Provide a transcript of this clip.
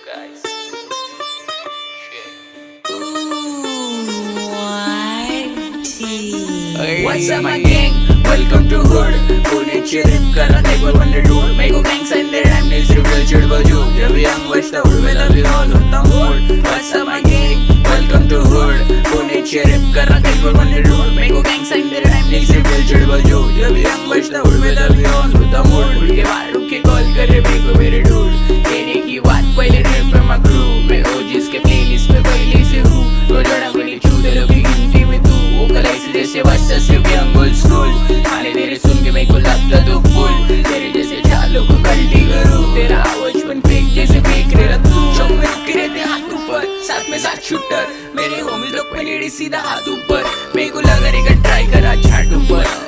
guys. What's up my gang? Welcome to hood. पुण्याची rap करा table wonder dude. Mego gangs and their amnesia reveal चिड़ बजू. जब young watch the hood में लगी all होता mood. What's up my gang? Welcome to hood. पुण्याची rap करा table wonder dude. Mego gangs and their amnesia reveal चिड़ बजू. जब young watch the hood में लगी all होता mood. उड़ के बाहर रुक के call करे मेको मेरे dude. कहने की बात पहले rap पे my crew. मैं OGs के playlist पे पहले से हूँ. तो जड़ा मेरी चूदे लोगी गिनती में तू. वो कलाई जैसे वास्ता सिर्फ young old school. खाने तेरे सुन के मेरे को लगता तो फुल. तेरे जैसे चालों को गलती करूँ. तेरा आवाज बन फेंक जैसे फेंक रहे तू. शौक में रुके रहते हाथ ऊपर. साथ में साथ शूटर. मेरे होमिल लोग पे लेडी सीधा हाथ ऊपर. मेरे को लगा रहेगा ट्राई करा छाट ऊपर.